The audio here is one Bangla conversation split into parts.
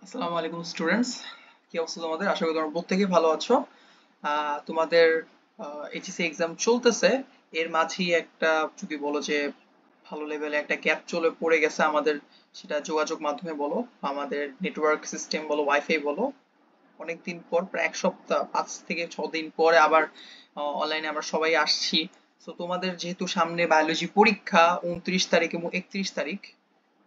আসসালামু আলাইকুম স্টুডেন্টস। কি অবস্থা তোমাদের? আশা করি তোমরা প্রত্যেকেই ভালো আছো। তোমাদের এইচএসসি এক্সাম চলতেছে, এর মাঝেই একটা যদি বলো যে ভালো লেভেলে একটা গ্যাপ চলে পড়ে গেছে আমাদের, সেটা যোগাযোগ মাধ্যমে বলো, আমাদের নেটওয়ার্ক সিস্টেম বলো, ওয়াইফাই বলো। অনেকদিন পর, প্রায় 1 সপ্তাহ, 5 থেকে 6 দিন পরে আবার অনলাইনে আমরা সবাই আসছি। তো তোমাদের যেহেতু সামনে বায়োলজি পরীক্ষা 29 তারিখ এবং 31 তারিখ,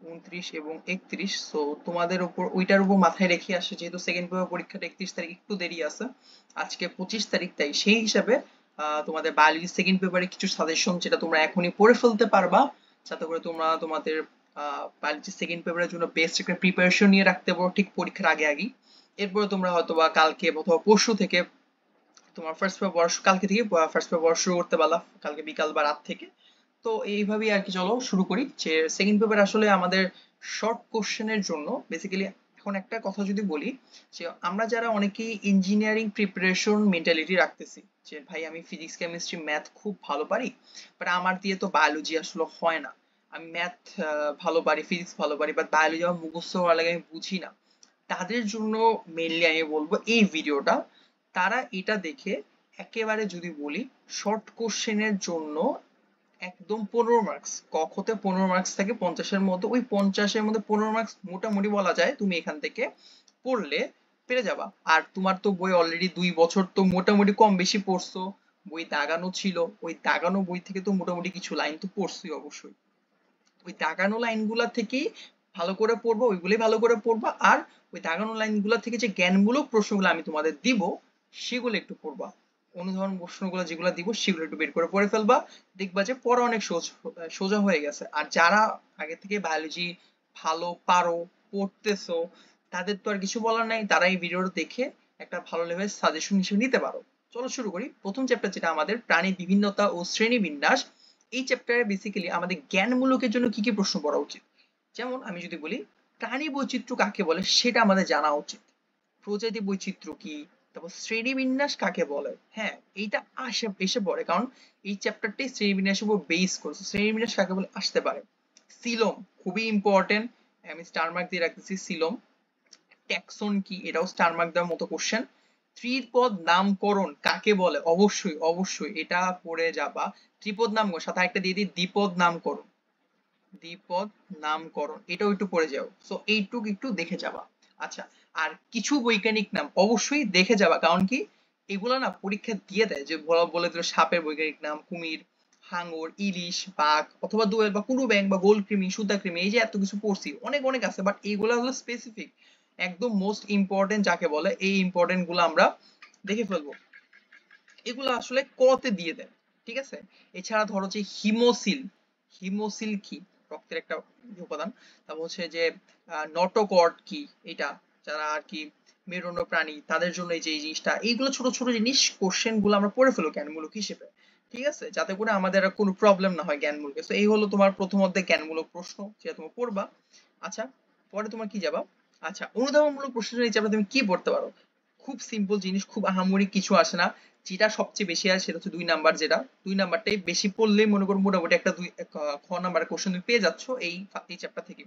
29 এবং 31, সো তোমাদের উপর ওইটার উপর মাথায় রেখে আসে, যেহেতু সেকেন্ড পেপার পরীক্ষাটা 31 তারিখ একটু দেরি আছে, আজকে 25 তারিখ, তাই সেই হিসাবে তোমাদের বায়োলজি সেকেন্ড পেপারে কিছু সাজেশন যেটা তোমরা এখনই পড়ে ফেলতে পারবা, যাতে করে তোমরা তোমাদের বায়োলজি সেকেন্ড পেপারের জন্য বেস্ট একটা প্রিপারেশন নিয়ে রাখতে পারো ঠিক পরীক্ষার আগে আগেই। এরপরে তোমরা হয়তো বা কালকে অথবা পরশু থেকে তোমার ফার্স্ট পেপার পড়া কালকে থেকে ফার্স্ট পেপার পড়া শুরু করতে পারলা, কালকে বিকাল বা রাত থেকে। তো এইভাবেই আর কি, চলো শুরু করি। যে সেকেন্ড পেপার আসলে আমাদের শর্ট কোশ্চেনের জন্য বেসিক্যালি, এখন একটা কথা যদি বলি, যে আমরা যারা অনেকেই ইঞ্জিনিয়ারিং প্রিপারেশন মেন্টালিটি রাখতেছি, যে ভাই আমি ফিজিক্স কেমিস্ট্রি ম্যাথ খুব ভালো পারি, বাট আমার দিয়ে তো বায়োলজি আসলে হয় না। আমি ম্যাথ ভালো পারি, ফিজিক্স ভালো পারি, বাট বায়োলজি আমার মুখস্থ করা লাগে, আমি বুঝি না। তাদের জন্য মেইনলি আমি বলবো এই ভিডিওটা। তারা এটা দেখে একেবারে যদি বলি শর্ট কোশ্চেনের জন্য একদম 15 মার্কস, ক খতে 15 মার্কস থাকে 50-এর মধ্যে, ওই 50-এর মধ্যে 15 মার্কস মোটামুটি বলা যায় তুমি এখান থেকে পড়লে পেরে যাবা। আর তোমার তো বই অলরেডি 2 বছর তো মোটামুটি কম বেশি পড়ছো, বই দাগানো ছিল, ওই দাগানো বই থেকে তো মোটামুটি কিছু লাইন তো পড়ছোই অবশ্যই। ওই দাগানো লাইনগুলা থেকেই ভালো করে পড়বো, ওইগুলোই ভালো করে পড়বা। আর ওই দাগানো লাইনগুলা থেকে যে জ্ঞানমূলক প্রশ্নগুলো আমি তোমাদের দিব, সেগুলো একটু পড়বা। অনুধাবন প্রশ্নগুলো যেগুলো দিব সেগুলো একটু বের করে পড়ে ফেলবা। দেখবা যে পড়া অনেক সোজা হয়ে গেছে। আর যারা আগে থেকে বায়োলজি ভালো পারো, পড়তেছো, তাদের তো আর কিছু বলার নাই, তারা এই ভিডিওটা দেখে একটা ভালো লেভেল সাজেশন হিসেবে নিতে পারো। চলো শুরু করি। প্রথম চ্যাপ্টার যেটা আমাদের প্রাণী বিভিন্নতা ও শ্রেণীবিন্যাস, এই চ্যাপ্টারে বেসিক্যালি আমাদের জ্ঞানমূলকের জন্য কি কি প্রশ্ন পড়া উচিত। যেমন আমি যদি বলি প্রাণী বৈচিত্র্য কাকে বলে সেটা আমাদের জানা উচিত, প্রজাতি বৈচিত্র্য কি, তারপর শ্রেণীবিন্যাস কাকে বলে। হ্যাঁ, এইটা এসে পড়ে, কারণ এই চ্যাপ্টারটি শ্রেণীবিন্যাসের উপর বেস করছে। শ্রেণীবিন্যাস কাকে বলে আসতে পারে। সিলোম খুবই ইম্পর্টেন্ট, আমি স্টার মার্ক দিয়ে রাখতেছি সিলোম। ট্যাক্সন কি, এটাও স্টার মার্ক দেওয়ার মতো কোশ্চেন। ত্রিপদ নামকরণ কাকে বলে, অবশ্যই অবশ্যই এটা পড়ে যাবা। ত্রিপদ নামকরণ সাথে একটা দিয়ে দিই দ্বিপদ নামকরণ, দ্বিপদ নামকরণ এটাও একটু পড়ে যাও, সো এইটুকু একটু দেখে যাবা। আচ্ছা, আর কিছু বৈজ্ঞানিক নাম অবশ্যই দেখে যাবা, কারণ কি এগুলো না পরীক্ষা দিয়ে দেয়, যে বলে দিল সাপের বৈজ্ঞানিক নাম কুমির, হাঙর, ইলিশ, বাঘ, অথবা দোয়েল বা কুরু ব্যাং বা গোলকৃমি, সুতাকৃমি, এই যে এত কিছু পড়ছি, অনেক অনেক আছে, বাট এইগুলো হলো স্পেসিফিক, একদম মোস্ট ইম্পর্টেন্ট যাকে বলে, এই ইম্পর্টেন্ট গুলো আমরা দেখে ফেলবো। এগুলো আসলে কতে দিয়ে দেন, ঠিক আছে। এছাড়া ধরো যে হিমোসিল, হিমোসিল কি, রক্তের একটা উপাদান। তারপর হচ্ছে যে নটোকর্ড কি, এটা যারা আর কি মেরুদণ্ড প্রাণী তাদের জন্য এই যে এই জিনিসটা, এইগুলো ছোট ছোট জিনিস কোশ্চেন গুলো আমরা পড়ে ফেলো জ্ঞানমূলক হিসেবে, ঠিক আছে, যাতে করে আমাদের আর কোনো প্রবলেম না হয় জ্ঞানমূলকে। তো এই হলো তোমার প্রথম অধ্যায় জ্ঞানমূলক প্রশ্ন, যেটা তুমি পড়বা। আচ্ছা, পরে তোমার কি যাবা, আচ্ছা অনুধাবনমূলক প্রশ্নের হিসাবে তুমি কি পড়তে পারো। খুব সিম্পল জিনিস, খুব আহামরি কিছু আসে না। যেটা সবচেয়ে বেশি আসে সেটা হচ্ছে 2 নাম্বার, যেটা 2 নাম্বারটাই বেশি পড়লেই মনে করো মোটামুটি একটা খ নাম্বার কোশ্চেন তুমি পেয়ে যাচ্ছ এই চ্যাপ্টার থেকে।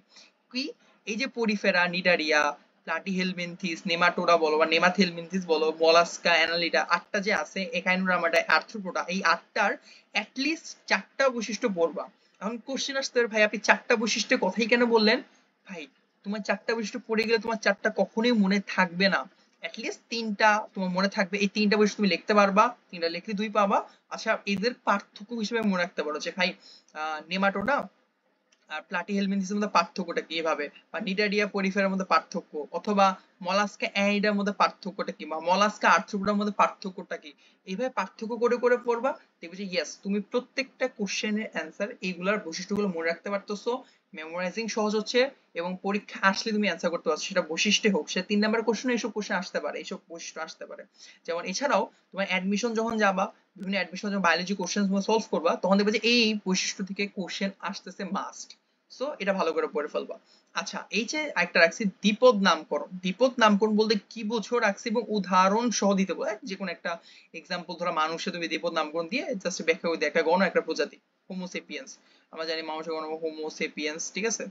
কি, এই যে পরিফেরা, নিডারিয়া, প্লাটিহেলমিনথিস, নেমাটোডা বলো বা নেমাথেলমিনথিস বলো, মলাস্কা, অ্যানালিডা, 8টা যে আছে, একাইনোডার্মাটা, আর্থ্রোপোডা, এই 8টার অ্যাটলিস্ট 4টা বৈশিষ্ট্য পড়বা। এখন কোশ্চেন আসতে পারে, ভাই আপনি 4টা বৈশিষ্ট্যের কথাই কেন বললেন। ভাই, তোমার 4টা বৈশিষ্ট্য পড়ে গেলে তোমার 4টা কখনোই মনে থাকবে না, অ্যাটলিস্ট 3টা তোমার মনে থাকবে। এই 3টা বৈশিষ্ট্য তুমি লিখতে পারবা, 3টা লিখলে 2 পাবা। আচ্ছা, এদের পার্থক্য হিসেবে মনে রাখতে পারো যে ভাই নেমাটোডা আর প্লাটিহেলমিনথিসের মধ্যে পার্থক্যটা কি, এভাবে, বা নিডারিয়া পরিফেরার মধ্যে পার্থক্য, অথবা মলাস্কা অ্যানিডার মধ্যে পার্থক্যটা কি, বা মলাস্কা আর্থ্রোপোডার মধ্যে পার্থক্যটা কি। এইভাবে পার্থক্য করে করে পড়বা, দেখবে যে ইয়েস তুমি প্রত্যেকটা কোশ্চেনের অ্যান্সার এইগুলার বৈশিষ্ট্যগুলো মনে রাখতে পারতেছো, মেমোরাইজিং সহজ হচ্ছে, এবং পরীক্ষা আসলে তুমি অ্যান্সার করতে পারছো, সেটা বৈশিষ্ট্য হোক, সেটা 3 নাম্বার কোশ্চেনে এইসব কোশ্চেন আসতে পারে, এইসব বৈশিষ্ট্য আসতে পারে। যেমন এছাড়াও তোমার অ্যাডমিশন যখন যাবা, বিভিন্ন অ্যাডমিশন যখন বায়োলজি কোশ্চেন সলভ করবা, তখন দেখবে যে এই বৈশিষ্ট্য থেকে কোশ্চেন আসতেছে মাস্ট। সো এটা ভালো করে পড়ে ফেলবা। আচ্ছা, এই যে একটা রাখছি দ্বিপদ নামকরণ, দ্বিপদ নামকরণ বলতে কি বোঝো রাখছি, এবং উদাহরণ সহ দিতে বলে, যে কোনো একটা এক্সাম্পল ধরো মানুষে তুমি দ্বিপদ নামকরণ দিয়ে জাস্ট ব্যাখ্যা করে দিয়ে, একটা গণ একটা প্রজাতি হোমোসেপিয়েন্স, আমরা জানি মানুষের গণ হোমোসেপিয়েন্স, ঠিক আছে।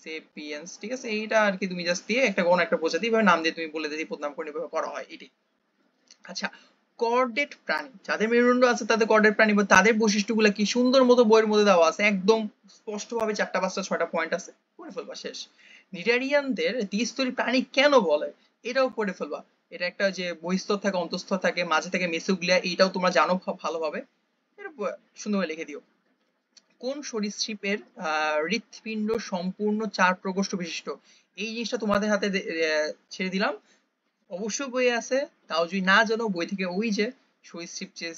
সেপিয়েন্স, ঠিক আছে, এইটা আর কি তুমি জাস্ট দিয়ে একটা কোন একটা প্রজাতি ভাবে নাম দিয়ে তুমি বলে দিই পদ নামকরণ এভাবে করা হয় এটি। আচ্ছা, কর্ডেট প্রাণী, যাদের মেরুদণ্ড আছে তাদের কর্ডেট প্রাণী, বা তাদের বৈশিষ্ট্যগুলো কি সুন্দর মতো বইয়ের মধ্যে দেওয়া আছে, একদম স্পষ্টভাবে 4টা 5টা 6টা পয়েন্ট আছে, পড়ে ফেলবা শেষ। নিডারিয়ানদের দ্বিস্তরী প্রাণী কেন বলে, এটাও পড়ে ফেলবা। এটা একটা যে বহিঃস্তর থাকে, অন্তঃস্তর থাকে, মাঝে থাকে মেসোগ্লিয়া, এইটাও তোমরা জানো ভালোভাবে, এটা সুন্দরভাবে লিখে দিও। কোন সরীসৃপের হৃৎপিণ্ড সম্পূর্ণ 4 প্রকোষ্ঠ বিশিষ্ট, এই জিনিসটা তোমাদের হাতে ছেড়ে দিলাম, অবশ্যই বইয়ে আছে, তাও যদি না জানো বই থেকে ওই যে সরীসৃপ যে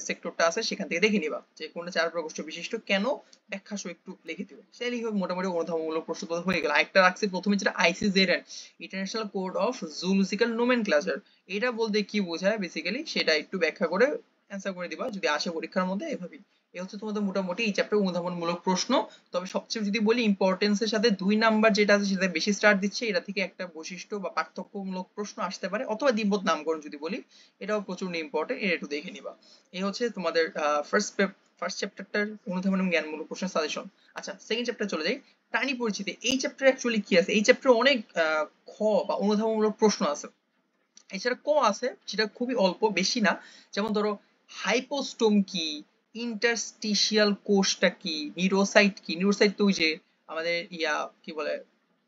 সেক্টরটা আছে সেখান থেকে দেখে নিবা যে কোনটা 4 প্রকোষ্ঠ বিশিষ্ট, কেন ব্যাখ্যা সহ একটু লিখে দিও, সে লিখে মোটামুটি অনুধাবনমূলক প্রশ্ন তো হয়ে গেল। একটা রাখছি প্রথমে যেটা আইসিজেডএন, international code of zoological nomenclature, এটা বলতে কি বোঝায় বেসিক্যালি সেটা একটু ব্যাখ্যা করে অ্যান্সার করে দিবা যদি আসে পরীক্ষার মধ্যে, এভাবেই। এই হচ্ছে তোমাদের মোটামুটি এই চ্যাপ্টার অনুধাবনমূলক প্রশ্ন। তবে সবচেয়ে যদি বলি ইম্পর্টেন্সের সাথে 2 নাম্বার যেটা আছে সেটা বেশি স্টার দিচ্ছে, এটা থেকে একটা বৈশিষ্ট্য বা পার্থক্যমূলক প্রশ্ন আসতে পারে, অথবা দ্বিপদ নামকরণ যদি বলি, এটাও প্রচুর ইম্পর্টেন্ট, এটা একটু দেখে নিবা। এই হচ্ছে তোমাদের ফার্স্ট চ্যাপ্টারটার অনুধাবন এবং জ্ঞানমূলক প্রশ্ন সাজেশন। আচ্ছা, সেকেন্ড চ্যাপ্টার চলে যাই, প্রাণী পরিচিতি। এই চ্যাপ্টারে অ্যাকচুয়ালি কি আছে, এই চ্যাপ্টারে অনেক খ বা অনুধাবনমূলক প্রশ্ন আছে, এছাড়া ক আছে যেটা খুবই অল্প, বেশি না। যেমন ধরো হাইপোস্টোম কি, ইন্টারস্টিশিয়াল কোষটা কি, নিউরোসাইট কি, নিউরোসাইট তো ওই যে আমাদের কি বলে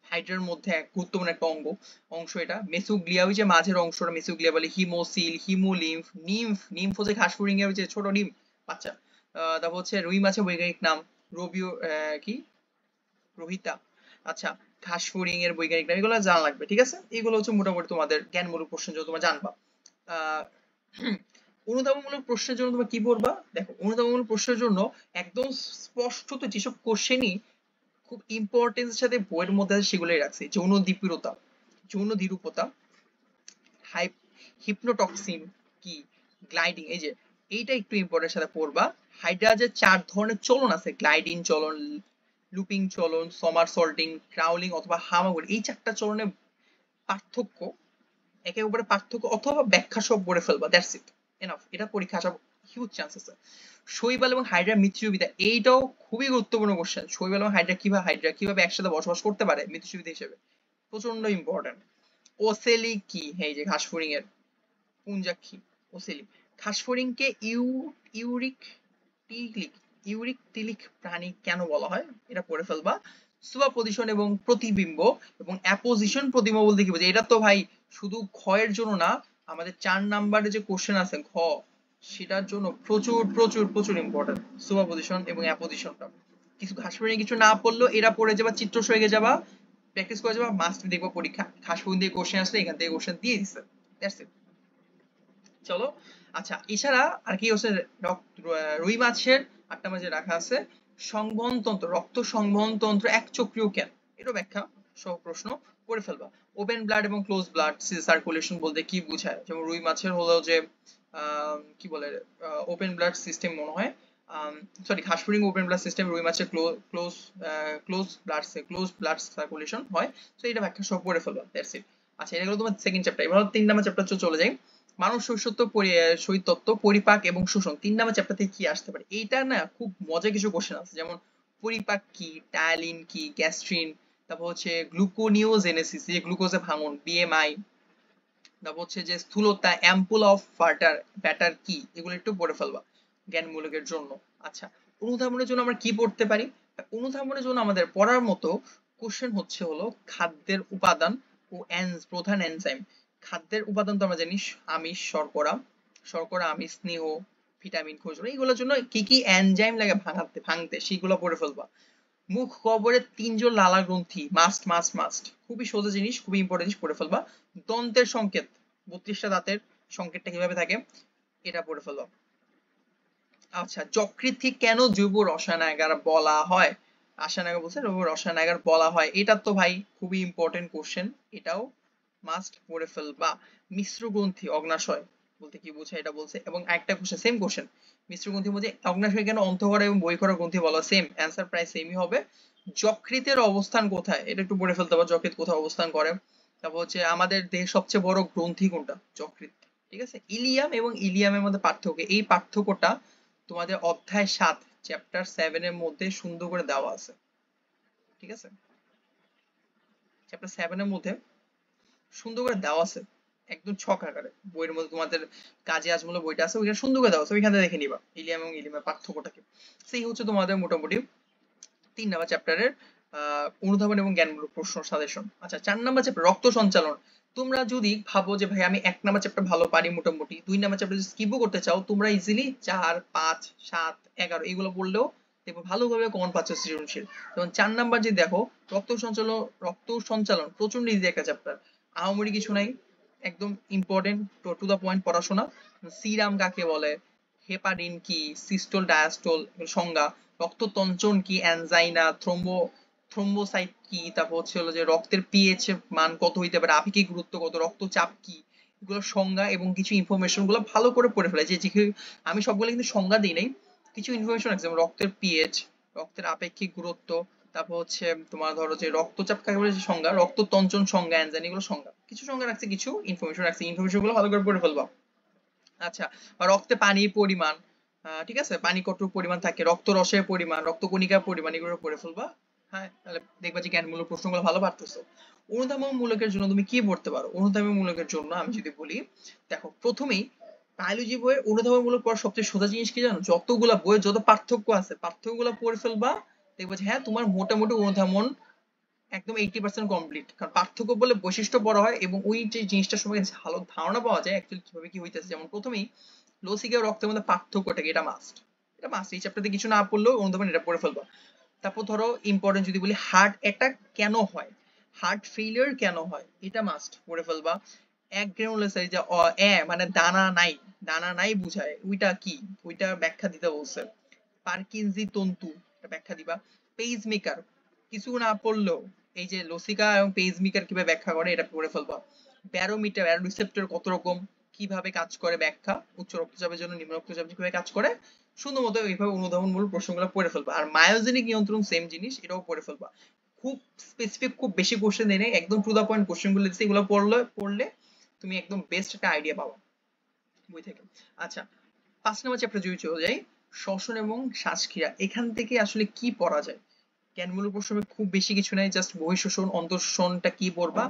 হাইড্রার মধ্যে এক গুরুত্বপূর্ণ একটা অংশ এটা। মেসোগ্লিয়া ওই যে মাঝের অংশটা মেসোগ্লিয়া বলে, হিমোসিল, হিমোলিম্ফ, নিম্ফ হচ্ছে ঘাসফড়িং এর ওই যে ছোট ডিম বাচ্চা। তারপর হচ্ছে রুই মাছের বৈজ্ঞানিক নাম রবিও কি রোহিতা। আচ্ছা, ঘাসফড়িং এর বৈজ্ঞানিক নাম, এগুলো জানা লাগবে, ঠিক আছে, এগুলো হচ্ছে মোটামুটি তোমাদের জ্ঞানমূলক প্রশ্ন যেটা তোমরা জানবা। আহ অনুধাবনমূলক প্রশ্নের জন্য তোমরা কি পড়বা, দেখো অনুধাবনমূলক প্রশ্নের জন্য একদম স্পষ্টত যেসব কোশ্চেনই খুব ইম্পর্টেন্সের সাথে বইয়ের মধ্যে আছে সেগুলোই রাখছি। যৌন দ্বিরূপতা, যৌন দ্বিরূপতা, হিপনোটক্সিন কি, গ্লাইডিং, এই যে এইটা একটু ইম্পর্টেন্ট সাথে পড়বা। হাইড্রা যে 4 ধরনের চলন আছে, গ্লাইডিং চলন, লুপিং চলন, সমারসল্টিং, ক্রাউলিং অথবা হামাগুড়ি, এই 4টা চলনের পার্থক্য, একে উপরে পার্থক্য অথবা ব্যাখ্যা সব পড়ে ফেলবা, দ্যাটস ইট, এনাফ। এটা পরীক্ষা আসার হিউজ চান্স আছে। শৈবাল এবং হাইড্রার মৃত্যুসুবিধা, এইটাও খুবই গুরুত্বপূর্ণ কোশ্চেন। শৈবাল এবং হাইড্রা কিভাবে একসাথে বসবাস করতে পারে মৃত্যুসুবিধা হিসেবে, প্রচন্ড ইম্পর্টেন্ট। ওসেলি কি, এই যে ঘাসফড়িং এর পুঞ্জাক্ষী ওসেলি। ঘাসফড়িংকে ইউরিক টিলিক ইউরিক টিলিক প্রাণী কেন বলা হয়, এটা পড়ে ফেলবা। সুপারপজিশন এবং প্রতিবিম্ব এবং অ্যাপোজিশন প্রতিবিম্ব বলতে কি বোঝায়, এটা তো ভাই শুধু ক্ষয়ের জন্য না, আমাদের 4 নাম্বারে যে কোশ্চেন আছে ঘ, সেটার জন্য প্রচুর প্রচুর প্রচুর ইম্পর্টেন্ট সুপারপজিশন এবং অ্যাপোজিশনটা। কিছু ঘাসফড়িং কিছু না পড়লেও এরা পড়ে যাবা, চিত্র সয়ে যাবা, প্র্যাকটিস করে যাবা, মাস্ট দেখবো পরীক্ষা ঘাসফড়িং দিয়ে কোশ্চেন আসলে এখান থেকে কোশ্চেন দিয়ে দিচ্ছে, দ্যাটস ইট। চলো, আচ্ছা, এছাড়া আর কি হচ্ছে, রুই মাছের 8টা মাঝে রাখা আছে সংবহনতন্ত্র, রক্ত সংবহনতন্ত্র একচক্রীয় কেন, এরও ব্যাখ্যা সহ প্রশ্ন করে ফেলবা। ওপেন ব্লাড এবং ক্লোজ ব্লাড সার্কুলেশন বলতে কি বোঝায়, যেমন রুই মাছের হলো যে কি বলে ওপেন ব্লাড সিস্টেম মনে হয়, সরি ঘাসফড়িং ওপেন ব্লাড সিস্টেম, রুই মাছের ক্লোজ ব্লাড সার্কুলেশন হয়। তো এটা ব্যাখ্যা সহ পড়ে ফেলবা, দ্যাটস ইট। আচ্ছা, এটা হলো তোমার সেকেন্ড চ্যাপ্টার। এবার 3 নাম্বার চ্যাপ্টার চলে যাই, মানব শরীরতত্ত্ব, পরিপাক এবং শোষণ। 3 নাম্বার চ্যাপ্টার থেকে কি আসতে পারে, এইটা না খুব মজার কিছু কোশ্চেন আছে, যেমন পরিপাক কি, টায়ালিন কি, গ্যাস্ট্রিন, তারপর হচ্ছে গ্লুকোনিওজেনেসিস, যে গ্লুকোজে ভাঙন, বিএমআই, তারপর হচ্ছে যে স্থূলতা, অ্যাম্পুল অফ ব্যাটার কি, এগুলো একটু পড়ে ফেলবা জ্ঞানমূলকের জন্য। আচ্ছা, অনুধাবনের জন্য আমরা কি পড়তে পারি, অনুধাবনের জন্য আমাদের পড়ার মতো কোশ্চেন হচ্ছে হলো খাদ্যের উপাদান ও প্রধান এনজাইম। খাদ্যের উপাদান তো আমরা জানি আমিষ, শর্করা, আমিষ, স্নেহ, ভিটামিন, খনিজ, এইগুলোর জন্য কি কি এনজাইম লাগে ভাঙতে সেগুলো পড়ে ফেলবা। মুখ গহ্বরের 3 জোড় লালা গ্রন্থি, মাস্ট, খুবই সোজা জিনিস, খুবই ইম্পর্টেন্ট জিনিস, পড়ে ফেলবা। দন্তের সংকেত, 32টা দাঁতের সংকেতটা কিভাবে থাকে, এটা পড়ে ফেলবা। আচ্ছা, যকৃৎকে কেন জৈব রসায়নাগার বলা হয়, রাসায়নাগার বলছে, জৈব রসায়নাগার বলা হয়, এটা তো ভাই খুবই ইম্পর্টেন্ট কোশ্চেন, এটাও মাস্ট পড়ে ফেলবা। মিশ্র গ্রন্থি, অগ্নাশয় বলতে কি বোঝায় এটা বলছে, এবং একটা কোশ্চেন, সেম কোশ্চেন, মিশ্র গ্রন্থি বলতে অগ্নাশয় কেন অন্তঃকরা এবং বহিঃকরা গ্রন্থি বলা, সেম অ্যান্সার প্রায় সেমই হবে। যকৃতের অবস্থান কোথায়, এটা একটু পড়ে ফেলতে হবে, যকৃৎ কোথায় অবস্থান করে। তারপর হচ্ছে আমাদের দেহের সবচেয়ে বড় গ্রন্থি কোনটা, যকৃৎ, ঠিক আছে। ইলিয়াম এবং ইলিয়ামের মধ্যে পার্থক্য, এই পার্থক্যটা তোমাদের অধ্যায় 7 চ্যাপ্টার 7 এর মধ্যে সুন্দর করে দেওয়া আছে, ঠিক আছে। চ্যাপ্টার 7 এর মধ্যে সুন্দর করে দেওয়া আছে, একদম ছক আকারে বইয়ের মধ্যে তোমাদের কাজে আসবে বলে বইটা আছে, ওইখানে সুন্দর করে দেওয়া আছে, ওইখানে দেখে নিবা ইলিয়াম এবং ইলিয়ামের পার্থক্যটাকে। সেই হচ্ছে তোমাদের মোটামুটি 3 নাম্বার চ্যাপ্টারের অনুধাবন এবং জ্ঞানমূলক প্রশ্ন সাজেশন। আচ্ছা 4 নাম্বার চ্যাপ্টার রক্ত সঞ্চালন। তোমরা যদি ভাবো যে ভাই আমি 1 নাম্বার চ্যাপ্টার ভালো পারি মোটামুটি, 2 নাম্বার চ্যাপ্টার যদি স্কিপও করতে চাও, তোমরা ইজিলি 4, 5, 7, 11 এগুলো পড়লেও দেখো ভালোভাবে কমন পাচ্ছ সৃজনশীল। যেমন 4 নাম্বার যে দেখো রক্ত সঞ্চালন প্রচন্ড ইজি একটা চ্যাপ্টার, আহামরি কিছু নাই, একদম ইম্পর্টেন্ট টু দা পয়েন্ট পড়াশোনা। সিরাম কাকে বলে, হেপারিন কি, সিস্টোল ডায়াস্টোল সংজ্ঞা, রক্ততঞ্চন কি, অ্যানজাইনা, থ্রোম্বোসাইট কি, তারপর হচ্ছে হলো যে রক্তের পিএইচ মান কত হইতে পারে, আপেক্ষিক গুরুত্ব কত, রক্তচাপ কি, এগুলো সংজ্ঞা এবং কিছু ইনফরমেশন গুলো ভালো করে পড়ে ফেলে। আমি সবগুলো কিন্তু সংজ্ঞা দিই নাই, কিছু ইনফরমেশন আছে যেমন রক্তের পিএইচ, রক্তের আপেক্ষিক গুরুত্ব, তারপর হচ্ছে তোমার ধরো যে রক্তচাপ কাকে বলে যে সংজ্ঞা, রক্ততঞ্চন সংজ্ঞা, অ্যানজাইনা এগুলো সংজ্ঞা, কিছু সংজ্ঞা রাখছে, কিছু ইনফরমেশন রাখছে, ইনফরমেশন গুলো ভালো করে পড়ে ফেলবা। আচ্ছা, বা রক্তে পানির পরিমাণ, ঠিক আছে, পানি কতটুকু পরিমাণ থাকে, রক্ত রসের পরিমাণ, রক্তকণিকার পরিমাণ, এগুলো পড়ে ফেলবা। হ্যাঁ, তাহলে দেখবা যে জ্ঞানমূলক প্রশ্নগুলো ভালো পারতেছো। অনুধাবনমূলকের জন্য তুমি কি পড়তে পারো? অনুধাবনমূলকের জন্য আমি যদি বলি, দেখো প্রথমেই বায়োলজি বইয়ের অনুধাবনমূলক পড়ার সবচেয়ে সোজা জিনিস কি জানো? যতগুলা বইয়ের যত পার্থক্য আছে পার্থক্যগুলো পড়ে ফেলবা, দেখবা যে হ্যাঁ তোমার মোটামুটি অনুধাবন একদম 80% কমপ্লিট। কারণ পার্থক্য বলে বৈশিষ্ট্য পড়া হয় এবং ওই যে জিনিসটার সম্পর্কে ভালো ধারণা পাওয়া যায় অ্যাকচুয়ালি কিভাবে কি হইতেছে। যেমন প্রথমেই লসিকা রক্তের মধ্যে পার্থক্যটাকে, এটা মাস্ট, এটা মাস্ট, এই চ্যাপ্টারে কিছু না পড়লেও অনুধাবন এটা পড়ে ফেলবা। তারপর ধরো ইম্পর্টেন্ট যদি বলি, হার্ট অ্যাটাক কেন হয়, হার্ট ফেলিয়ার কেন হয়, এটা মাস্ট পড়ে ফেলবা। এক গ্রানুলোসাইট যে মানে দানা নাই, দানা নাই বুঝায় ওইটা কি, ওইটা ব্যাখ্যা দিতে বলছে। পারকিনজি তন্তু, এটা ব্যাখ্যা দিবা। পেজ মেকার কিছু না পড়লেও এই যে লসিকা এবং পেজ মেকার কিভাবে ব্যাখ্যা করে এটা পড়ে ফেলবা। ব্যারোমিটার, রিসেপ্টর কত রকম, কিভাবে কাজ করে ব্যাখ্যা, উচ্চ রক্তচাপের জন্য নিম্ন রক্তচাপ কিভাবে কাজ করে, সুন্দর মতো এইভাবে অনুধাবনমূলক প্রশ্নগুলো পড়ে ফেলবা। আর মায়োজেনিক নিয়ন্ত্রণ সেম জিনিস, এটাও পড়ে ফেলবা। খুব স্পেসিফিক, খুব বেশি কোশ্চেন দেয় নাই, একদম টু দা পয়েন্ট কোশ্চেন গুলো দিচ্ছে, এগুলো পড়লে তুমি একদম বেস্ট একটা আইডিয়া পাবা বই থেকে। আচ্ছা 5 নম্বর চ্যাপ্টার যদি চলে যাই, শ্বসন এবং শ্বাসক্রিয়া, এখান থেকে আসলে কি পড়া যায়? জ্ঞানমূলক প্রশ্ন খুব বেশি কিছু নাই, জাস্ট বহিঃশ্বসন অন্তঃশ্বসনটা কি পড়বা,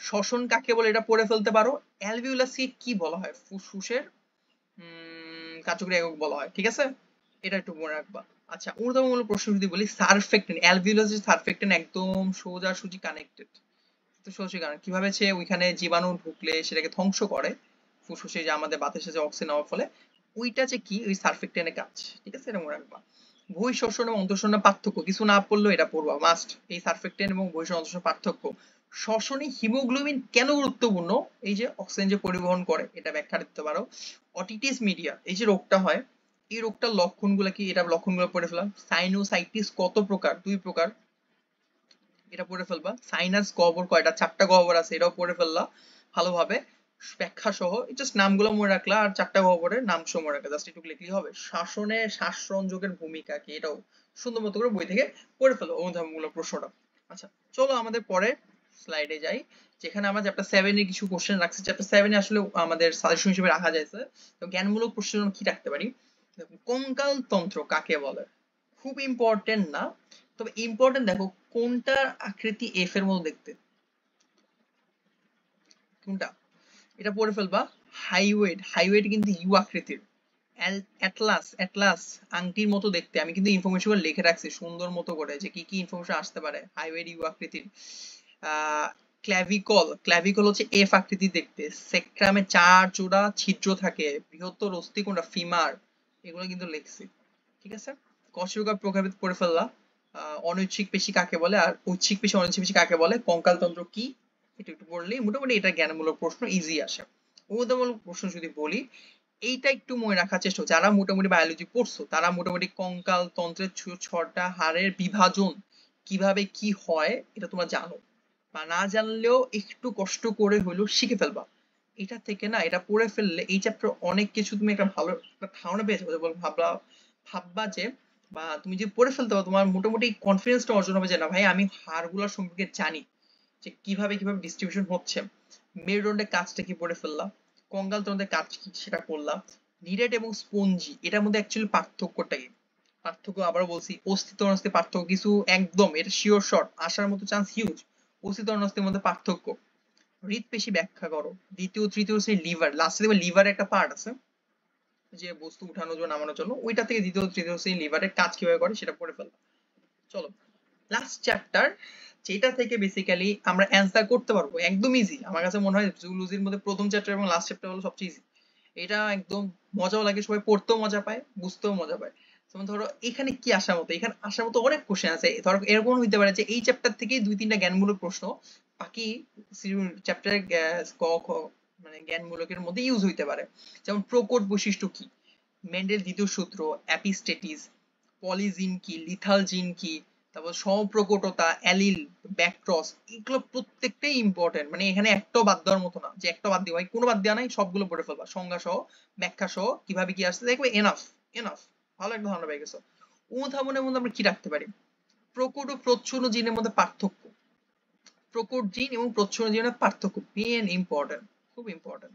শ্বসন কাকে বলে এটা পড়ে ফেলতে পারো, অ্যালভিওলাসকে কি বলা হয়, ফুসফুসের কার্যকরী একক বলা হয়, ঠিক আছে, এটা একটু মনে রাখবা। আচ্ছা অনুধাবনমূলক প্রশ্ন যদি বলি, সারফেক্টেন্ট, অ্যালভিওলাস সারফেক্টেন্ট একদম সোজাসুজি কানেক্টেড, তো সোজাসুজি কানেক্ট, কিভাবে সে ওইখানে জীবাণু ঢুকলে সেটাকে ধ্বংস করে, ফুসফুসে যে আমাদের বাতাসে যে অক্সিজেন নেওয়ার ফলে, ওইটা যে কি, ওই সারফেক্টেন্টের কাজ, ঠিক আছে, এটা মনে রাখবা। বহিঃশ্বসন এবং অন্তঃশ্বসনের পার্থক্য কিছু না পড়লেও এটা পড়বা মাস্ট, এই সারফেক্টেন্ট এবং বহিঃশ্বসন অন্তঃশ্বসনের পার্থক্য। শ্বসনে হিমোগ্লোবিন কেন গুরুত্বপূর্ণ, এই যে অক্সিজেন যে পরিবহন করে, এটা ব্যাখ্যা দিতে পারো। অটিটিস মিডিয়া, এই যে রোগটা হয়, এই রোগটার লক্ষণগুলো কি, এটা লক্ষণগুলো পড়ে ফেলা। সাইনোসাইটিস কত প্রকার, 2 প্রকার, এটা পড়ে ফেলবা। সাইনাস গহ্বর কয়টা, 4টা গহ্বর আছে, এটাও পড়ে ফেললা ভালোভাবে ব্যাখ্যা সহ, জাস্ট নামগুলো মনে রাখলা আর 4টা গহ্বরের নাম সহ মনে রাখলা, জাস্ট একটু লিখলেই হবে। শ্বাসনে শ্বাসরঞ্জকের ভূমিকা কি, এটাও সুন্দর মতো করে বই থেকে পড়ে ফেলো অনুধাবনমূলক প্রশ্নটা। আচ্ছা চলো আমাদের পরে স্লাইডে যাই, যেখানে আমরা চ্যাপ্টার 7 এর কিছু কোশ্চেন রাখছি। চ্যাপ্টার 7 এ আসলে আমাদের সাজেশন হিসেবে রাখা যাচ্ছে, তো জ্ঞানমূলক প্রশ্ন কি রাখতে পারি। দেখো কঙ্কাল তন্ত্র কাকে বলে, খুব ইম্পর্টেন্ট না, তবে ইম্পর্টেন্ট। দেখো কোনটার আকৃতি এফ এর মতো দেখতে, কোনটা, এটা পড়ে ফেলবা। হাইওয়েট, হাইওয়েট কিন্তু ইউ আকৃতির। অ্যাটলাস, অ্যাটলাস আংটির মতো দেখতে, আমি কিন্তু ইনফরমেশন লিখে রাখছি সুন্দর মতো করে যে কি কি ইনফরমেশন আসতে পারে। হাইওয়েট ইউ আকৃতির। ক্ল্যাভিকল, ক্ল্যাভিকল হচ্ছে এফ আকৃতি দেখতে। সেক্ট্রামে 4 জোড়া ছিদ্র থাকে। বৃহত্তর অস্থি কোনটা, ফিমার, এগুলো কিন্তু লিখছি, ঠিক আছে। কশেরুকা প্রভাবিত করে ফেললা। অনৈচ্ছিক পেশি কাকে বলে, আর ঐচ্ছিক পেশি অনৈচ্ছিক পেশি কাকে বলে, কঙ্কালতন্ত্র কি, এটা একটু পড়লেই মোটামুটি এটা জ্ঞানমূলক প্রশ্ন ইজি আসে। অনুধাবনমূলক প্রশ্ন যদি বলি, এইটা একটু মনে রাখার চেষ্টা, যারা মোটামুটি বায়োলজি পড়ছো তারা মোটামুটি কঙ্কাল তন্ত্রের 6টা হাড়ের বিভাজন কিভাবে কি হয় এটা তোমরা জানো, বা না জানলেও একটু কষ্ট করে হলেও শিখে ফেলবা। এটা থেকে না, এটা পড়ে ফেললে এই চ্যাপ্টার অনেক কিছু তুমি একটা ভালো একটা ধারণা পেয়ে যাবে, ভাববা ভাববা যে, বা তুমি যদি পড়ে ফেলতে পারো তোমার মোটামুটি কনফিডেন্সটা অর্জন হবে যে না ভাই আমি হাড়গুলোর সম্পর্কে জানি, যে কিভাবে কিভাবে ডিস্ট্রিবিউশন হচ্ছে। মেরুদণ্ডের কাজটা কি পড়ে ফেললাম, কঙ্কাল তন্ত্রের কাজ কি সেটা করলাম। নিরেট এবং স্পঞ্জি এটার মধ্যে অ্যাকচুয়ালি পার্থক্যটা কি, পার্থক্য আবার বলছি, অস্তিত্ব অনাস্তিত্বের পার্থক্য কিছু একদম এটা শিওর শর্ট আসার মতো চান্স হিউজ। অস্থিতরণস্থির মধ্যে পার্থক্য, হৃদপেশি ব্যাখ্যা করো, দ্বিতীয় তৃতীয় শ্রেণী লিভার, লাস্টে দেখবে লিভারের একটা পার্ট আছে যে বস্তু উঠানোর জন্য নামানোর জন্য, ওইটা থেকে দ্বিতীয় তৃতীয় শ্রেণী লিভারের কাজ কিভাবে করে সেটা পড়ে ফেললাম। চলো লাস্ট চ্যাপ্টার, যেটা থেকে বেসিক্যালি আমরা অ্যান্সার করতে পারবো একদম ইজি। আমার কাছে মনে হয় জুলজির মধ্যে প্রথম চ্যাপ্টার এবং লাস্ট চ্যাপ্টার হলো সবচেয়ে ইজি। এটা একদম মজাও লাগে, সবাই পড়তেও মজা পায়, বুঝতেও মজা পায়। যেমন ধরো এখানে কি আসার মতো, এখানে আসার মতো অনেক কোশ্চেন আছে। ধরো এরকম হইতে পারে যে এই চ্যাপ্টার থেকে দুই তিনটা জ্ঞানমূলক প্রশ্ন বাকি চ্যাপ্টারের ক খ মানে জ্ঞানমূলকের মধ্যে ইউজ হইতে পারে। যেমন প্রকট বৈশিষ্ট্য কি, মেন্ডেল দ্বিতীয় সূত্র, অ্যাপিস্টেটিস, পলিজিন কি, লিথাল জিন কি, তারপর সমপ্রকটতা, অ্যালিল, ব্যাকক্রস, এগুলো প্রত্যেকটাই ইম্পর্টেন্ট। মানে এখানে একটাও বাদ দেওয়ার মতো না যে একটা বাদ দিও, ভাই কোনো বাদ দেওয়া নাই, সবগুলো পড়ে ফেলবা সংজ্ঞা সহ, ব্যাখ্যা সহ, কিভাবে কি আসছে দেখবে। এনাফ এনাফ, ভালো একটা ধারণা পেয়ে গেছো। অনুধাবনের মধ্যে আমরা কি রাখতে পারি, প্রকট ও প্রচ্ছন্ন জিনের মধ্যে পার্থক্য, প্রকট জিন এবং প্রচ্ছন্ন জিনের পার্থক্য মেন ইম্পর্টেন্ট, খুব ইম্পর্টেন্ট।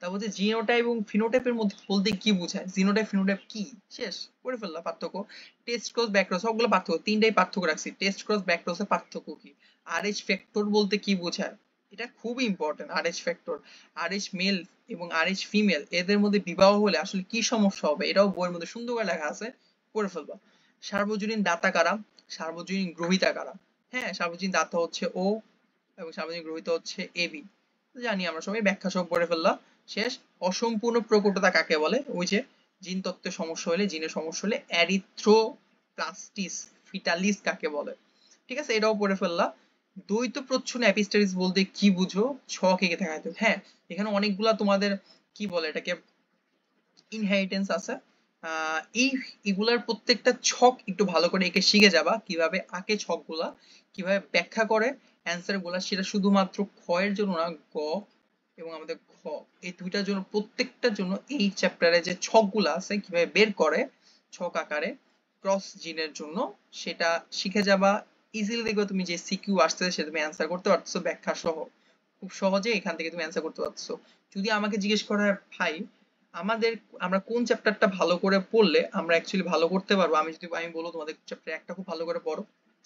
তারপর যে জিনোটাইপ এবং ফিনোটাইপের মধ্যে বলতে কি বোঝায়, জিনোটাইপ ফিনোটাইপ কি, শেষ করে ফেললাম পার্থক্য। টেস্ট ক্রস ব্যাকক্রস সবগুলো পার্থক্য, তিনটাই পার্থক্য রাখছি। টেস্ট ক্রস ব্যাকক্রসের পার্থক্য কি, আরএইচ ফ্যাক্টর বলতে কি বোঝায়, এটা খুব important. RH factor, RH male এবং আরএইচ ফিমেল এদের মধ্যে বিবাহ হলে আসলে কি সমস্যা হবে, এটাও বইয়ের মধ্যে সুন্দর করে লেখা আছে, পড়ে ফেলবা। সার্বজনীন দাতা কারা, সার্বজনীন গ্রহীতা কারা, হ্যাঁ সার্বজনীন দাতা হচ্ছে ও এবং সার্বজনীন গ্রহীতা হচ্ছে এবি, জানি আমরা সবাই, ব্যাখ্যা সব পড়ে ফেললাম, শেষ। অসম্পূর্ণ প্রকটতা কাকে বলে, ওই যে জিন তত্ত্বের সমস্যা হলে, জিনের সমস্যা হলে অ্যারিথ্রোপ্লাস্টিস ফিটালিস কাকে বলে, ঠিক আছে, এটাও পড়ে ফেললাম। দ্বৈত প্রচ্ছন্ন অ্যাপিস্টারিস বলতে কি বুঝো, ছক এঁকে দেখা যেত, হ্যাঁ এখানে অনেকগুলা তোমাদের কি বলে এটাকে ইনহেরিটেন্স আছে। এই এগুলার প্রত্যেকটা ছক একটু ভালো করে এঁকে শিখে যাবা, কিভাবে আঁকে ছকগুলা, কিভাবে ব্যাখ্যা করে অ্যান্সার গুলা, সেটা শুধুমাত্র খ এর জন্য না, গ এবং আমাদের ঘ, এই দুইটার জন্য, প্রত্যেকটার জন্য এই চ্যাপ্টারে যে ছকগুলা আছে কিভাবে বের করে ছক আকারে ক্রস জিনের জন্য, সেটা শিখে যাবা। ইজিলি দেখবে তুমি যে সিকিউ আসছে সেটা তুমি অ্যান্সার করতে পারছো ব্যাখ্যা সহ, খুব সহজে এখান থেকে তুমি অ্যান্সার করতে পারছো। যদি আমাকে জিজ্ঞেস করা হয় ভাই আমাদের আমরা কোন চ্যাপ্টারটা ভালো করে পড়লে আমরা অ্যাকচুয়ালি ভালো করতে পারবো, আমি বলবো তোমাদের চ্যাপ্টার একটা খুব ভালো করে পড়ো,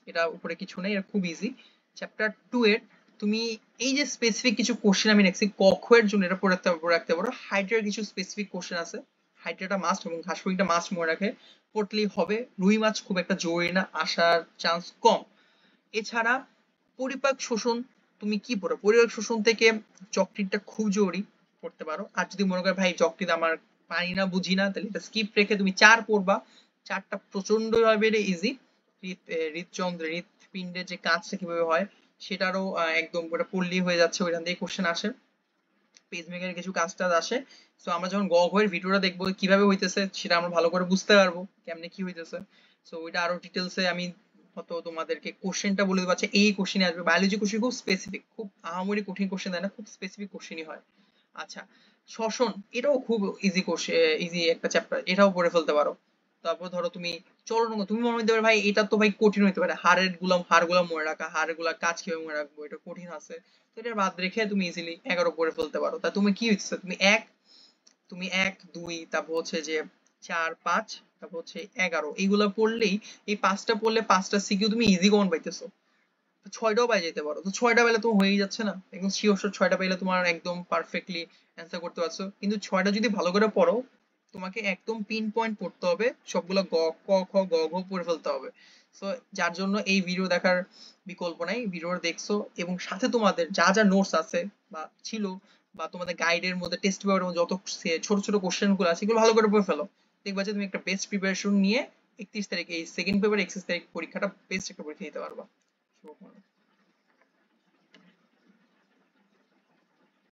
এটা উপরে কিছু নেই, এটা খুব ইজি। চ্যাপ্টার 2 এর তুমি এই যে স্পেসিফিক কিছু কোশ্চেন আমি রাখছি ক খ এর জন্য, এটা পড়ে রাখতে পারো। হাইড্রার কিছু স্পেসিফিক কোশ্চেন আছে, হাইড্রাটা মাস্ট এবং ঘাসফড়িংটা মাস্ট মনে রাখে পড়লেই হবে। রুই মাছ খুব একটা জরুরি না, আসার চান্স কম। এছাড়া পরিপাক শোষণ, তুমি কি পড়ো, পরিপাক শোষণ থেকে যকৃৎটা খুব জরুরি, পড়তে পারো। আর যদি মনে করো ভাই যকৃৎ আমার পারি না বুঝি না, তাহলে এটা স্কিপ রেখে তুমি 4 পড়বা, 4টা প্রচন্ড ভাবে ইজি। হৃদযন্ত্র হৃৎপিণ্ডের যে কাজটা কিভাবে হয় সেটারও একদম ওটা পড়লেই হয়ে যাচ্ছে, ওইখান থেকে কোশ্চেন আসে, পেসমেকারের কিছু কাজ টাজ আসে। সো আমরা যখন ঘের ভিডিওটা দেখবো কিভাবে হইতেছে সেটা আমরা ভালো করে বুঝতে পারবো কেমনে কি হইতেছে। সো ওইটা আরো ডিটেলসে আমি হয়তো তোমাদেরকে কোশ্চেনটা বলে দেবো, আচ্ছা এই কোশ্চেন আসবে। বায়োলজি কোশ্চেন খুব স্পেসিফিক, খুব আহামরি কঠিন কোশ্চেন দেয় না, খুব স্পেসিফিক কোশ্চেনই হয়। আচ্ছা শ্বসন, এটাও খুব ইজি কোশ্চেন, ইজি একটা চ্যাপ্টার, এটাও পড়ে ফেলতে পারো। তারপর ধরো তুমি চলন, তুমি মনে হতে পারে ভাই এটা তো ভাই কঠিন হইতে পারে, হাড়গুলা মনে রাখা, হাড়গুলা কাজ কিভাবে মনে রাখবো, এটা কঠিন আছে, তো এটা বাদ রেখে তুমি ইজিলি 11 পড়ে ফেলতে পারো। তা তুমি কি হচ্ছে, তুমি এক দুই তারপর হচ্ছে যে 4 5 তারপর হচ্ছে 11 এইগুলা পড়লেই, এই পাঁচটা পড়লে 5টা সিকিউ তুমি ইজি কমন পাইতেছো, তো 6টাও পাই যেতে পারো। তো 6টা পেলে তো হয়েই যাচ্ছে না, একদম শিওর শিওর 6টা পেলে তোমার একদম পারফেক্টলি অ্যান্সার করতে পারছো। কিন্তু 6টা যদি ভালো করে পড়ো, তোমাকে একদম পিন পয়েন্ট পড়তে হবে, সবগুলো গ ক খ গ ঘ পড়ে ফেলতে হবে। সো যার জন্য এই ভিডিও দেখার বিকল্প নাই, ভিডিও দেখছো এবং সাথে তোমাদের যা যা নোটস আছে বা ছিল, বা তোমাদের গাইডের মধ্যে টেস্ট পেপারের মধ্যে যত ছোট ছোট কোশ্চেন গুলো আছে এগুলো ভালো করে পড়ে ফেলো, দেখবা যে তুমি একটা বেস্ট প্রিপারেশন নিয়ে 31 তারিখ এই সেকেন্ড পেপার 31 তারিখ পরীক্ষাটা বেস্ট একটা পরীক্ষা দিতে পারবা। শুভকামনা।